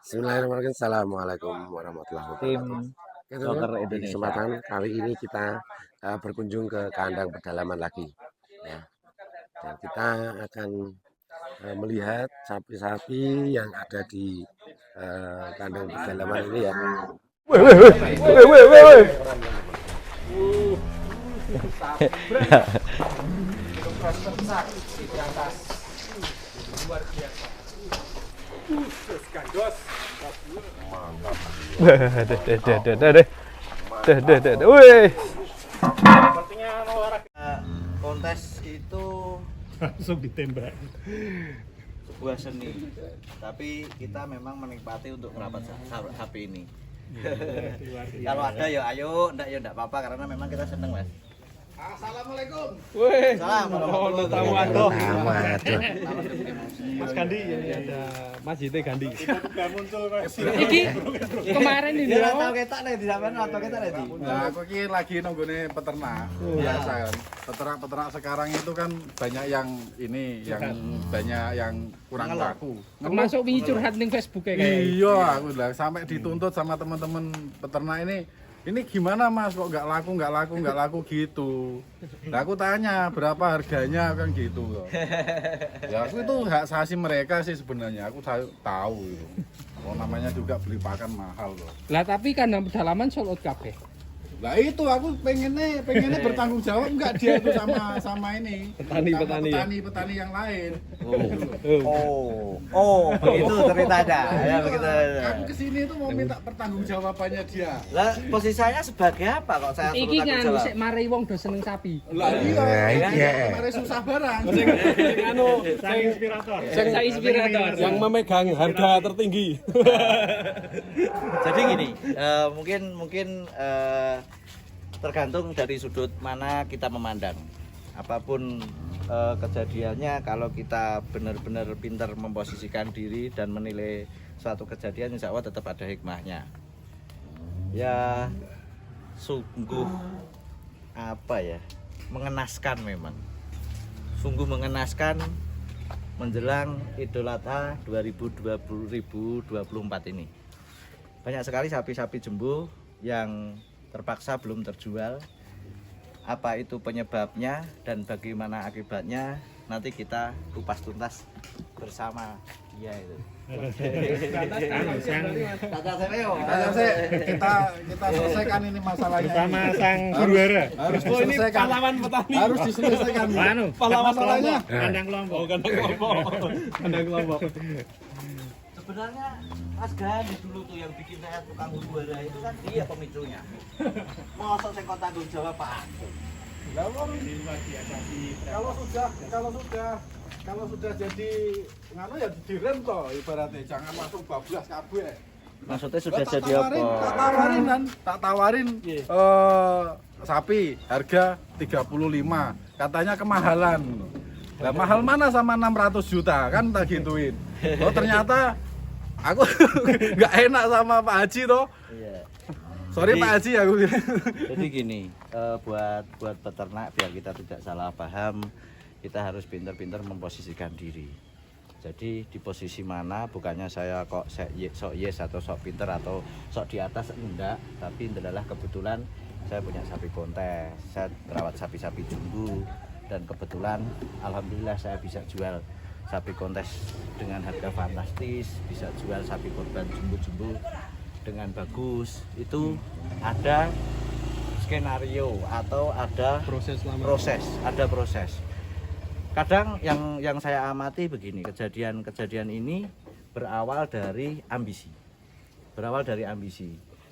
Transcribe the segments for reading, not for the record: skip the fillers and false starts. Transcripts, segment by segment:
Bismillahirrahmanirrahim. Assalamualaikum warahmatullahi Tim wabarakatuh. Gitu kan? soccer Di Indonesia. kesempatan kali ini kita berkunjung ke kandang pedalaman lagi, ya. Dan kita akan melihat sapi-sapi yang ada di kandang pedalaman ini ya. Weh, weh, weh, weh, weh, weh, weh. Wih. Kontes itu Langsung ditembak. sebuah seni, tapi kita memang menikmati untuk merawat sapi ini. Kalau ada ya ayo, enggak ya enggak apa-apa karena memang kita seneng, Mas. Assalamualaikum. Wih. Assalamualaikum tamu warahmatullahi ando. Waduh. Mas Gandhi ini ada Mas Yite Gandhi. Tiba-tiba muncul Mas. Iki kemarin ini Dia tahu ketak nih di sampean atau ketak nih. Nah, aku ini lagi nunggune peternak. Biasa kan. Peternak sekarang itu kan banyak yang ini, yang banyak yang kurang laku. termasuk wingi curhat ning Facebook kayak Iya, aku bilang sampai dituntut sama teman-teman peternak ini gimana Mas kok nggak laku gitu. Nah, aku tanya berapa harganya kan gitu loh. Ya aku itu hak asasi mereka sih sebenarnya. Aku tahu itu. Oh, namanya juga beli pakan mahal loh. Lah tapi kandang pedalaman sold out kabeh. Lah itu aku pengennya bertanggung jawab enggak dia tuh sama ini petani yang lain. Begitu ceritanya. Ya begitu. Aku kesini tuh mau minta pertanggungjawabannya dia. Lah posisi saya sebagai apa kok saya Iki suruh tanggung nganu jawab? sik mari wong do seneng sapi. Lah Nah, iya, iya. kemarin susah barang. Saya inspirator. Saya inspirator. Yang memegang harga tertinggi. Jadi gini, mungkin tergantung dari sudut mana kita memandang. Apapun kejadiannya, kalau kita benar-benar pintar memposisikan diri dan menilai suatu kejadian, insya Allah tetap ada hikmahnya. Ya, sungguh apa ya, mengenaskan memang. Sungguh mengenaskan menjelang Idul Adha 2024 ini. Banyak sekali sapi-sapi jumbo yang terpaksa belum terjual. Apa itu penyebabnya dan bagaimana akibatnya, nanti kita kupas tuntas bersama dia itu. Kita selesaikan ini masalahnya. Sama sang Guruhara. Harus Oh ini diselesaikan. pahlawan petani. Harus diselesaikan. Anu, Pahlawan masalahnya. Kandang kelompok. Oh, kandang kelompok. Kandang kelompok. Sebenarnya Mas Gandhi dulu tuh yang bikin saya tukang Guruhara itu kan dia pemicunya. Masa saya kok tanggung jawab Pak? Lah, wong, kalau sudah jadi nganu ya direm toh ibaratnya, jangan langsung bablas kabeh. Maksudnya sudah Tak jadi tawarin, apa? tak tawarin sapi harga 35. Katanya kemahalan. Lah mahal mana sama 600 juta kan tak gituin. Oh ternyata aku nggak enak sama Pak Haji toh. Iya. Sorry Jadi- Pak Haji aku. Jadi gini, buat peternak biar kita tidak salah paham, kita harus pintar-pintar memposisikan diri. Jadi di posisi mana, bukannya saya kok sok yes atau sok pintar atau sok di atas, enggak. Tapi adalah kebetulan saya punya sapi kontes, saya merawat sapi-sapi jumbo, dan kebetulan alhamdulillah saya bisa jual sapi kontes dengan harga fantastis, bisa jual sapi korban jumbo-jumbo dengan bagus. Itu ada skenario atau ada proses. Kadang yang saya amati begini, kejadian ini berawal dari ambisi.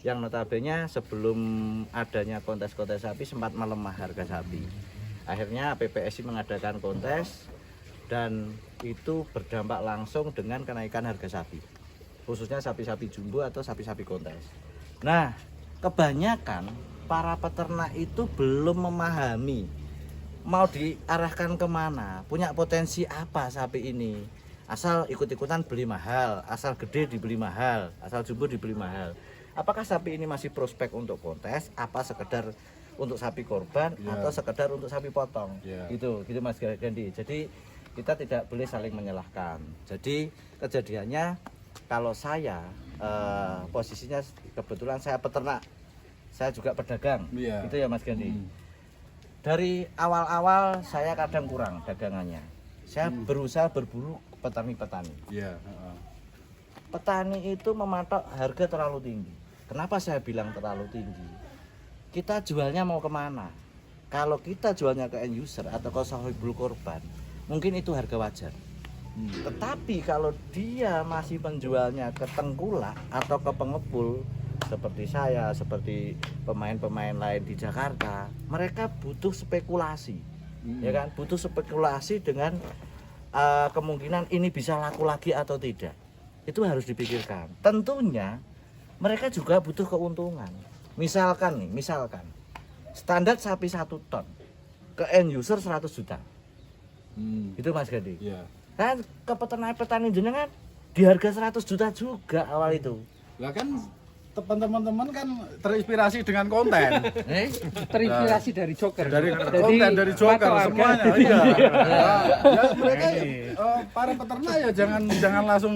Yang notabene sebelum adanya kontes-kontes sapi sempat melemah harga sapi. Akhirnya PPSI mengadakan kontes dan itu berdampak langsung dengan kenaikan harga sapi. Khususnya sapi-sapi jumbo atau sapi-sapi kontes. Nah, kebanyakan para peternak itu belum memahami mau diarahkan kemana, punya potensi apa sapi ini. Asal ikut-ikutan beli mahal, asal gede dibeli mahal, asal jumbo dibeli mahal. Apakah sapi ini masih prospek untuk kontes, apa sekedar untuk sapi korban, atau sekedar untuk sapi potong? Gitu Mas Gandhi. Jadi kita tidak boleh saling menyalahkan. Jadi kejadiannya kalau saya posisinya kebetulan saya peternak, saya juga pedagang, Iya. itu ya Mas Gandhi. Dari awal-awal saya kadang kurang dagangannya. Saya berusaha berburu petani-petani. Iya, heeh. Petani itu mematok harga terlalu tinggi. Kenapa saya bilang terlalu tinggi? Kita jualnya mau kemana? Kalau kita jualnya ke end user atau ke sahibul korban, mungkin itu harga wajar. Tetapi kalau dia masih menjualnya ke tengkulak atau ke pengepul seperti saya, seperti pemain-pemain lain di Jakarta, mereka butuh spekulasi, ya kan? Butuh spekulasi dengan kemungkinan ini bisa laku lagi atau tidak. Itu harus dipikirkan. Tentunya mereka juga butuh keuntungan. Misalkan standar sapi 1 ton ke end user 100 juta. Itu Mas Gandhi. Iya. Kan ke petani jenengan di harga 100 juta juga awal itu. Lah kan teman-teman kan terinspirasi dengan konten. Terinspirasi dari Joker. Dari Jadi, konten dari Joker patok harga. semuanya. Iya. Ya mereka para peternak ya jangan langsung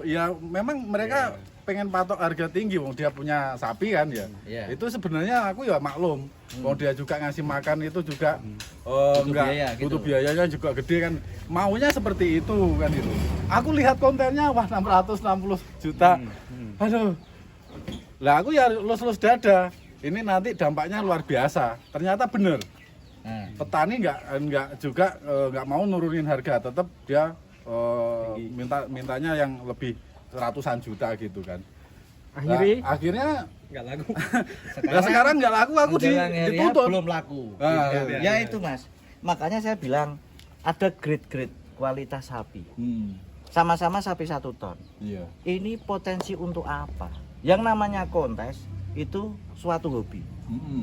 ya memang mereka pengen patok harga tinggi wong dia punya sapi kan ya. Iya. Itu sebenarnya aku ya maklum. Wong dia juga ngasih makan itu juga biaya, gitu. butuh biayanya juga gede kan. Maunya seperti itu kan itu. Aku lihat kontennya wah 660 juta. Aduh. Lah aku ya lus-lus dada. Ini nanti dampaknya luar biasa. Ternyata bener. Petani nggak juga nggak mau nurunin harga, tetap dia mintanya yang lebih ratusan juta gitu kan. Akhirnya Nggak laku. nah sekarang nggak laku, aku menjelang akhirnya dituntut. belum laku. Nah, Gitu. Ya itu Mas. Makanya saya bilang ada grade-grade kualitas sapi. Sama-sama sapi 1 ton. Iya. Ini potensi untuk apa? Yang namanya kontes itu suatu hobi.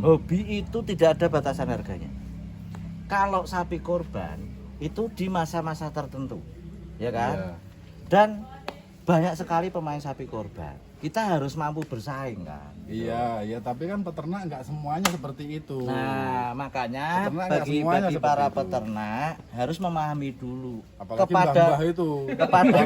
Hobi itu tidak ada batasan harganya. Kalau sapi korban itu di masa-masa tertentu, ya kan? Iya. Dan banyak sekali pemain sapi korban. Kita harus mampu bersaing kan. Iya, tapi kan peternak nggak semuanya seperti itu. Nah, makanya Peternak nggak bagi semuanya seperti para itu. peternak harus memahami dulu Apalagi kepada mbah-mbah itu. kepada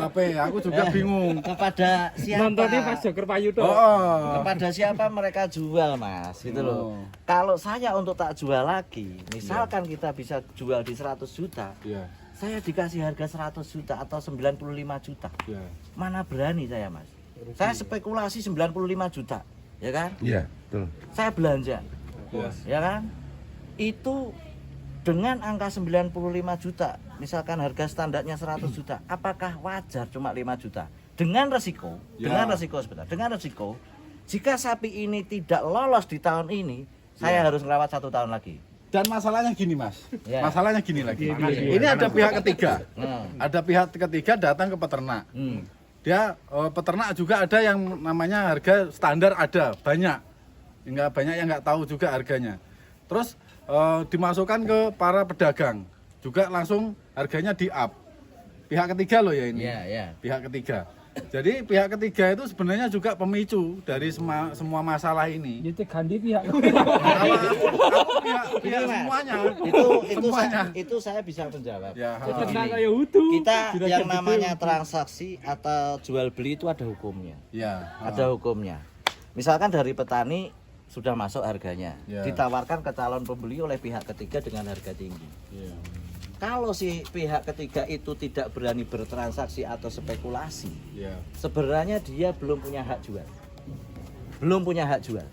HP, aku juga bingung. kepada siapa Nontonnya pas Joker Payu doang. kepada siapa mereka jual Mas gitu loh. Kalau saya untuk tak jual lagi, misalkan kita bisa jual di 100 juta, Iya, saya dikasih harga 100 juta atau 95 juta. iya. Mana berani saya Mas? Saya spekulasi 95 juta, ya kan? Iya, betul. Saya belanja, Iya. ya kan? Itu dengan angka 95 juta, misalkan harga standarnya 100 juta, apakah wajar cuma 5 juta? Dengan resiko, Ya. dengan resiko, jika sapi ini tidak lolos di tahun ini, saya harus merawat 1 tahun lagi. Dan masalahnya gini Mas, Ya. masalahnya gini lagi. Ini ada pihak ketiga, ada pihak ketiga datang ke peternak. Dia peternak juga ada yang namanya harga standar ada banyak, nggak banyak yang nggak tahu juga harganya. Terus dimasukkan ke para pedagang, juga langsung harganya di up. Pihak ketiga loh ya ini, Ya. pihak ketiga. Jadi pihak ketiga itu sebenarnya juga pemicu dari semua masalah ini. Jadi ganti pihak. Kalau aku pihak semuanya. Itu saya bisa menjawab. Ya, Jadi Tenang gini, kayak utuh. kita Juragan yang gede. namanya transaksi atau jual beli itu ada hukumnya. Ya, Ada hukumnya. Misalkan dari petani sudah masuk harganya, Ya. ditawarkan ke calon pembeli oleh pihak ketiga dengan harga tinggi. ya. Kalau si pihak ketiga itu tidak berani bertransaksi atau spekulasi, Ya. sebenarnya dia belum punya hak jual. Belum punya hak jual.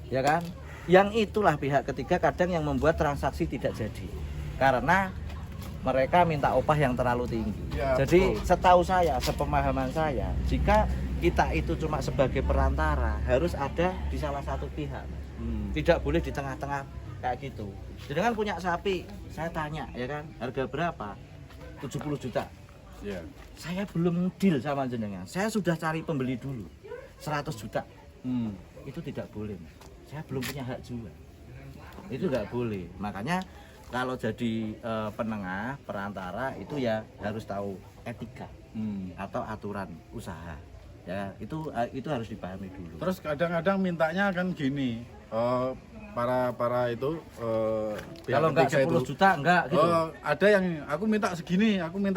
Ya kan? Yang itulah pihak ketiga kadang yang membuat transaksi tidak jadi. Karena mereka minta upah yang terlalu tinggi. Ya, Jadi betul. setahu saya, sepemahaman saya, jika kita itu cuma sebagai perantara, harus ada di salah satu pihak. Tidak boleh di tengah-tengah kayak gitu. Jenengan punya sapi, saya tanya ya kan, harga berapa? 70 juta. Ya. Saya belum deal sama jenengan. Saya sudah cari pembeli dulu. 100 juta. Itu tidak boleh. Mas. Saya belum punya hak jual. Itu nggak boleh. Makanya kalau jadi penengah, perantara itu ya harus tahu etika atau aturan usaha. Ya, itu harus dipahami dulu. Terus kadang-kadang mintanya kan gini, para itu pihak Kalau enggak ketiga 10 juta enggak gitu. ada yang aku minta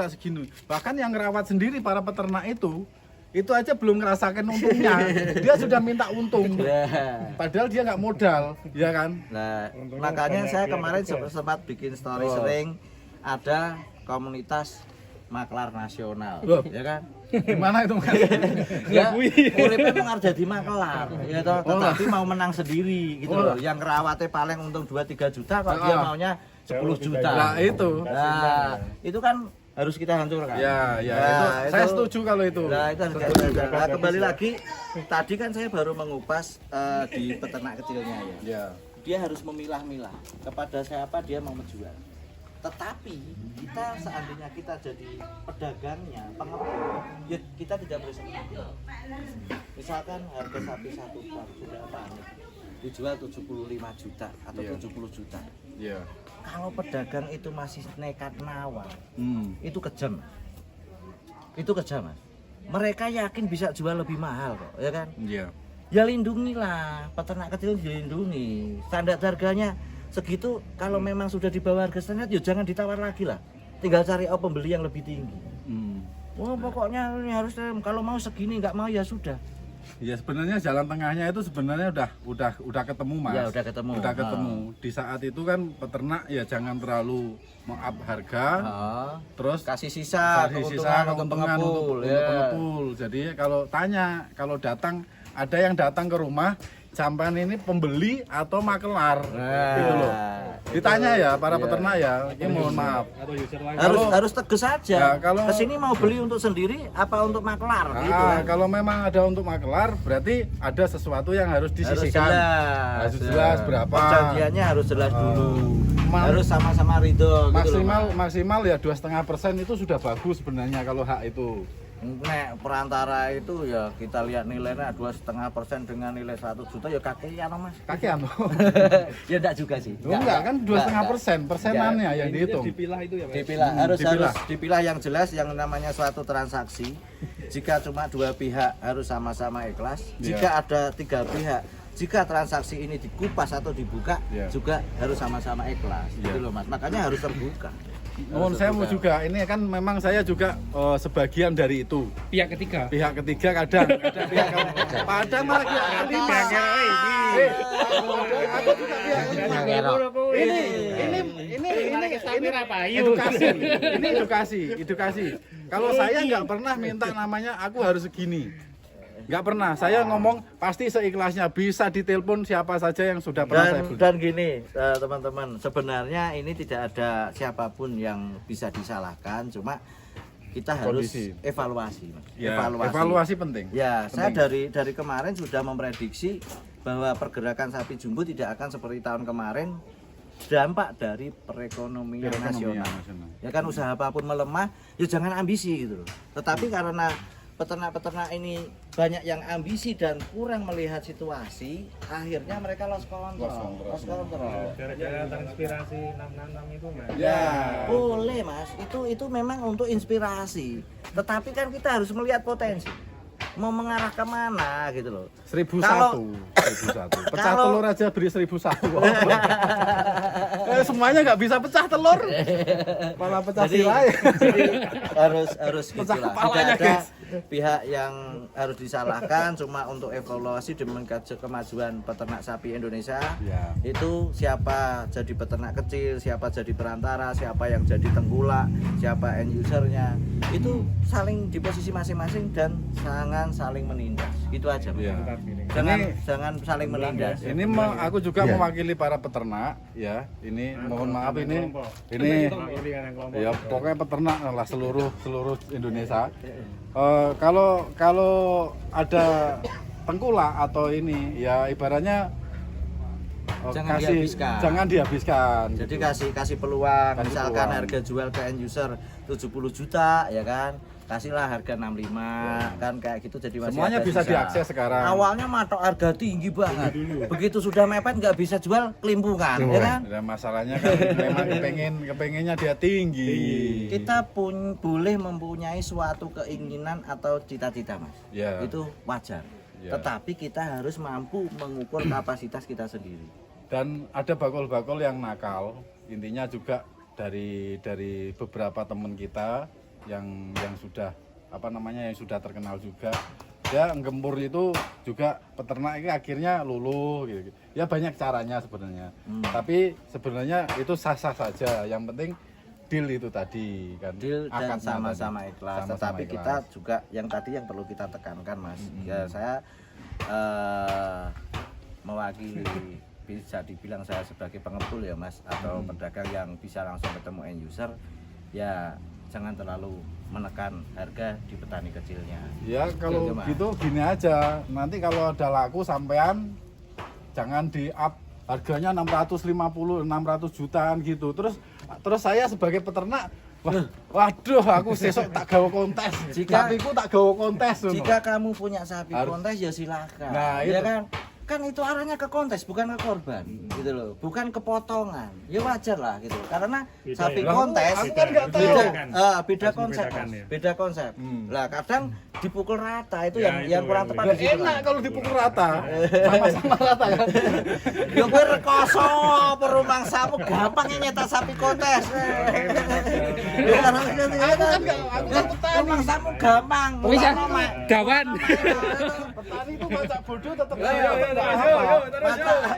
segini. Bahkan yang ngerawat sendiri para peternak itu aja belum ngerasakan untungnya. Dia sudah minta untung. Padahal dia nggak modal, ya kan? Nah, makanya saya kemarin sempat bikin story sering ada komunitas maklar nasional, Loh. ya kan? Gimana itu Mas? Ya, uripnya pengar jadi maklar, ya toh, tetapi mau menang sendiri gitu loh. Yang ngerawatnya paling untung 2-3 juta kok dia maunya 10 juta. Nah, itu. Nah, itu kan harus kita hancurkan. Ya, Nah, saya setuju kalau itu. Nah, itu harus kita hancurkan. Nah, kembali lagi, tadi kan saya baru mengupas di peternak kecilnya ya. Ya. Dia harus memilah-milah kepada siapa dia mau menjual. Tetapi kita seandainya kita jadi pedagangnya, pengepul, ya kita tidak boleh seperti itu. Misalkan harga sapi 1 ton sudah panik, dijual 75 juta atau 70 juta. Iya. Kalau pedagang itu masih nekat nawar, itu kejam. Itu kejam, Mas. Mereka yakin bisa jual lebih mahal kok, ya kan? Iya. Ya lindungilah, peternak kecil dilindungi. Standar harganya segitu, kalau memang sudah di bawah harga standar, ya jangan ditawar lagi lah. Tinggal cari pembeli yang lebih tinggi. Wah, pokoknya ini harus, kalau mau segini, nggak mau ya sudah. Ya sebenarnya jalan tengahnya itu sebenarnya udah ketemu Mas. Ya udah ketemu. Udah ketemu. Di saat itu kan peternak ya jangan terlalu meng-up harga. Terus Kasih sisa keuntungan untuk pengepul, untuk pengepul. Jadi kalau datang ada yang datang ke rumah, sampean ini pembeli atau makelar, gitu loh. Ditanya ya para peternak ya, ini mohon maaf. Harus tegas saja. Ya, kalau kesini mau beli untuk sendiri apa untuk makelar gitu kan. Kalau memang ada untuk makelar, berarti ada sesuatu yang harus disisihkan. Harus jelas berapa. Perjanjiannya harus jelas dulu. Harus sama-sama ridho. Maksimal ya 2,5% itu sudah bagus sebenarnya kalau hak itu. Nek perantara itu ya kita lihat nilainya 2,5% dengan nilai 100 juta ya kakean Mas. Kakean loh. Ya enggak juga sih. Enggak kan 2,5%, persenannya yang dihitung. Dipilah itu ya Mas. Dipilah, harus dipilah yang jelas yang namanya suatu transaksi. Jika cuma 2 pihak harus sama-sama ikhlas. Jika ada 3 pihak, jika transaksi ini dikupas atau dibuka juga harus sama-sama ikhlas. Gitu loh Mas. Makanya harus terbuka. Oh, saya mau juga, ini kan memang saya juga sebagian dari itu. Pihak ketiga. Pihak ketiga kadang ada pihak padahal malah pihak kelima. Aku juga pihak kelima. Ini edukasi. Kalau saya nggak pernah minta namanya aku harus segini. Nggak pernah, saya ngomong pasti seikhlasnya, bisa ditelepon siapa saja yang sudah pernah saya beli. Dan gini teman-teman, sebenarnya ini tidak ada siapapun yang bisa disalahkan, cuma kita harus evaluasi. Ya, evaluasi penting. Ya, penting. Saya dari kemarin sudah memprediksi bahwa pergerakan sapi jumbo tidak akan seperti tahun kemarin, dampak dari perekonomian nasional. Ya kan, usaha apapun melemah, ya jangan ambisi gitu loh. Tetapi karena peternak-peternak ini banyak yang ambisi dan kurang melihat situasi, akhirnya mereka lost control. Gara-gara terinspirasi 666 itu Mas. Ya, boleh Mas. Itu memang untuk inspirasi. Tetapi kan kita harus melihat potensi. Mau mengarah kemana gitu loh. 1001. Pecah telur aja beri 1001. Semuanya nggak bisa pecah telur. Malah pecah sirai. Jadi harus pecah gitulah. kepalanya, Tidak ada guys. pihak yang harus disalahkan, cuma untuk evaluasi demi kemajuan peternak sapi Indonesia. Ya. Itu siapa jadi peternak kecil, siapa jadi perantara, siapa yang jadi tengkulak, siapa end usernya. Itu saling di posisi masing-masing dan jangan saling menindas. Itu aja. Ya. Jangan saling menindas. Ini aku juga mewakili para peternak ya. Ini mohon maaf ini ya pokoknya peternak lah seluruh Indonesia. Kalau ada tengkulak atau ini ya ibaratnya jangan dihabiskan. Jadi kasih peluang, misalkan harga jual ke end user 70 juta ya kan. kasihlah harga 65 kan kayak gitu, jadi masih Semuanya ada bisa sisa. diakses sekarang. Awalnya matok harga tinggi banget, begitu sudah mepet nggak bisa jual, kelimpungan, ya kan? Dan masalahnya kan memang kepengennya dia tinggi. Kita pun boleh mempunyai suatu keinginan atau cita-cita, Mas. Ya. Itu wajar. Ya. Tetapi kita harus mampu mengukur kapasitas kita sendiri. Dan ada bakul-bakul yang nakal, intinya juga dari beberapa teman kita yang sudah yang sudah terkenal juga, ya gempur itu juga peternak ini akhirnya luluh gitu. Ya banyak caranya sebenarnya, tapi sebenarnya itu sah-sah saja, yang penting deal itu tadi kan, Deal dan akadnya sama-sama tadi. ikhlas. Sama-sama Tetapi ikhlas. kita juga yang tadi yang perlu kita tekankan, Mas. Ya saya mewakili, bisa dibilang saya sebagai pengepul ya, Mas, atau pedagang yang bisa langsung ketemu end user, ya jangan terlalu menekan harga di petani kecilnya. Ya kalau Gitu, Mas. gitu gini aja, nanti kalau ada laku sampean jangan di up harganya 650 600 jutaan gitu. Terus saya sebagai peternak, waduh aku sesok tak gawe kontes. Sapiku tak gawe kontes. Jika kamu punya sapi Harus. kontes ya silakan. Nah, ya itu. kan itu arahnya ke kontes, bukan ke korban, gitu loh, bukan ke potongan. Ya wajar lah gitu, karena sapi ya. kontes Aku kan nggak tahu. beda konsep, membedakan, Mas. ya. Beda konsep. Lah kadang dipukul rata itu Ya, yang itu, kurang itu. tepat Udah di situ, enak Mas. kalau dipukul rata, sama-sama rata kan. Ya gue rekoso perumang samu gampangnya nyetak sapi kontes. Ya karena rumang samu gampang. Wis ya, Murah, Mak. dawan. Petani itu macak bodoh tetap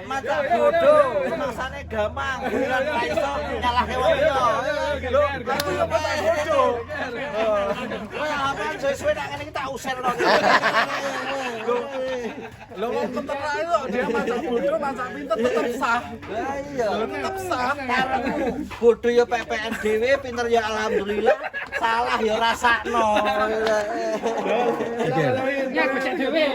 Mata bodoh, masane gampang, bulan ra iso nyalahke wong liya. Lho, aku yo mata bodoh. Kowe apa suwe-suwe nak ngene iki tak usir kok. Lo wong peternak itu dia macak bodoh, macak pinter tetap sah. Lah iya. Tetap sah. Karepmu bodoh ya PPN dhewe, pinter ya alhamdulillah, salah ya rasakno. Ya kocek dhewe.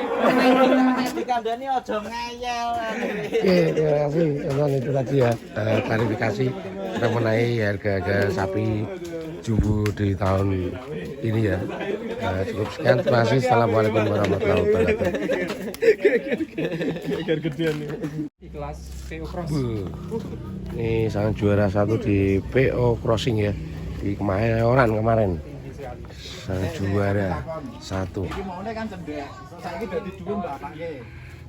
Dikandani aja ngeyel. Oke, terima kasih teman, itu tadi ya klarifikasi mengenai harga sapi jumbo di tahun ini ya. Cukup sekian, terima kasih. Assalamualaikum warahmatullahi wabarakatuh. Ikhlas PO Cross. Ini sang juara satu di PO Crossing ya, di kemarin sang juara satu. Iki maune kan cendek. Saiki dadi dhuwur mbak pakai.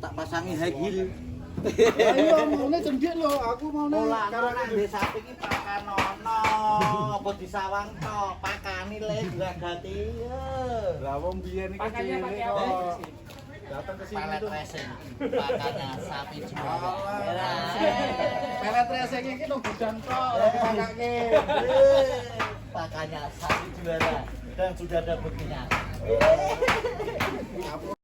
Tak pasangi high heel. Ayo maune cendek lho, aku maune Pola nang desa iki pakanono, apa disawang tok, pakani le gati. Lah wong biyen iki Pakannya cilik pakai kok. apa? Datang ke sini Pelet tuh. racing. Pakannya sapi juara. Pelet racing iki nang gudang tok dipakake. Pakannya sapi juara dan sudah ada buktinya.